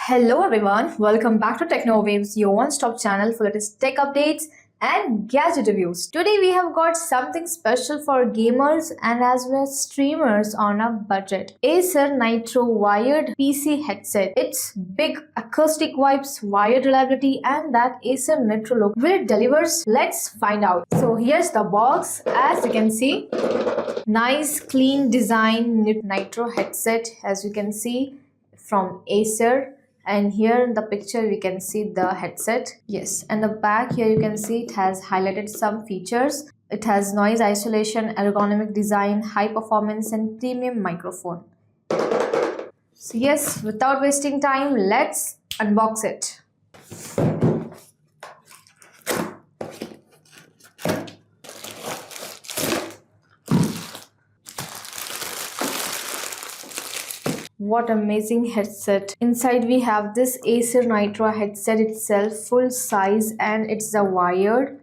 Hello everyone, welcome back to TechnoWaves, your one-stop channel for latest tech updates and gadget reviews. Today we have got something special for gamers and as well as streamers on a budget. Acer Nitro wired PC headset. It's big acoustic vibes, wired reliability and that Acer Nitro look. Will it delivers? Let's find out. So here's the box. As you can see, nice clean design Nitro headset as you can see from Acer. And here in the picture we can see the headset. Yes, and the back here you can see it has highlighted some features. It has noise isolation, ergonomic design, high performance and premium microphone. So yes, without wasting time, let's unbox it. What amazing headset. Inside we have this Acer Nitro headset itself, full size, and it's a wired.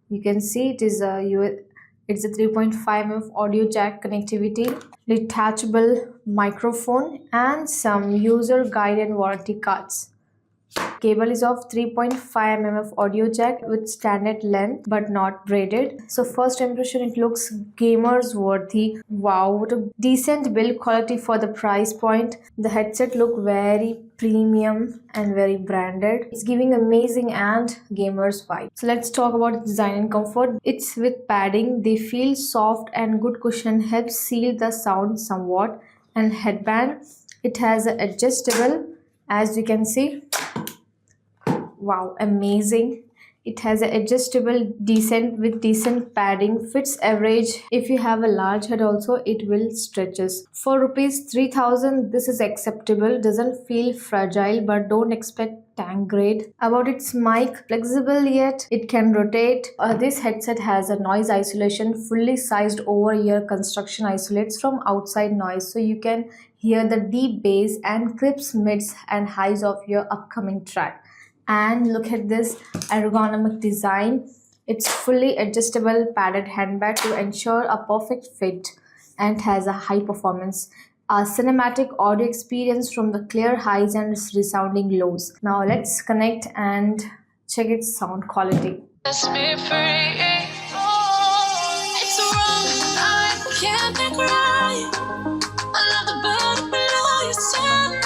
You can see it is a 3.5mm audio jack connectivity, detachable microphone and some user guide and warranty cards. Cable is of 3.5mm of audio jack with standard length but not braided. So first impression, it looks gamers worthy. Wow, what a decent build quality for the price point. The headset look very premium and very branded. It's giving amazing and gamers vibe. So let's talk about design and comfort. It's with padding. They feel soft and good cushion helps seal the sound somewhat. And headband, it has an adjustable as you can see. Wow, amazing. It has an adjustable with decent padding, fits average. If you have a large head also, it will stretches. For rupees 3000, this is acceptable. Doesn't feel fragile, but don't expect tank grade. About its mic, flexible yet it can rotate. This headset has a noise isolation, fully sized over-ear construction isolates from outside noise, so you can hear the deep bass and crisp mids and highs of your upcoming track. And look at this ergonomic design. It's fully adjustable padded handbag to ensure a perfect fit and has a high performance cinematic audio experience from the clear highs and resounding lows. Now let's connect and check its sound quality. It's wrong, I can't think right. Another bird below your sun.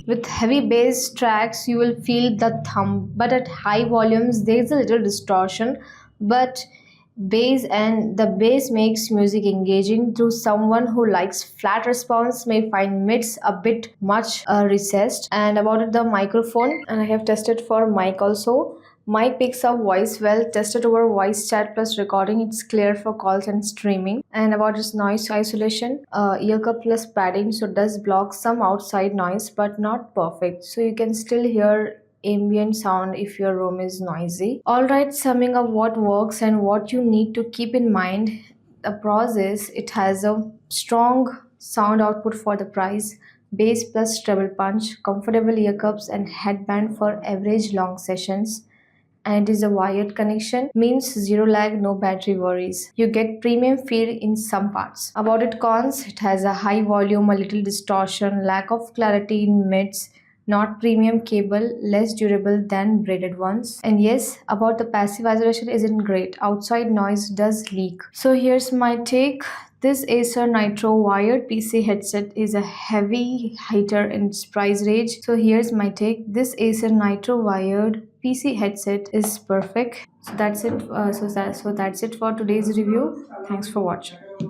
With heavy bass tracks, you will feel the thump, but at high volumes, there is a little distortion. But the bass makes music engaging. Through someone who likes flat response may find mids a bit much recessed. And about the microphone, and I have tested for mic also. Mic picks up voice well, tested over voice chat plus recording. It's clear for calls and streaming. And about its noise isolation, ear cup plus padding, so does block some outside noise but not perfect. So you can still hear ambient sound if your room is noisy. Alright, summing up what works and what you need to keep in mind. The pros is it has a strong sound output for the price, bass plus treble punch, comfortable ear cups and headband for average long sessions. And it is a wired connection, means zero lag, no battery worries. You get premium feel in some parts. About its cons, it has a high volume, a little distortion, lack of clarity in mids, not premium cable, less durable than braided ones. And yes, about the passive isolation isn't great. Outside noise does leak. So here's my take. This Acer Nitro wired PC headset is a heavy hitter in its price range. So here's my take. This Acer Nitro wired PC headset is perfect. So that's it. So that's it for today's review. Thanks for watching.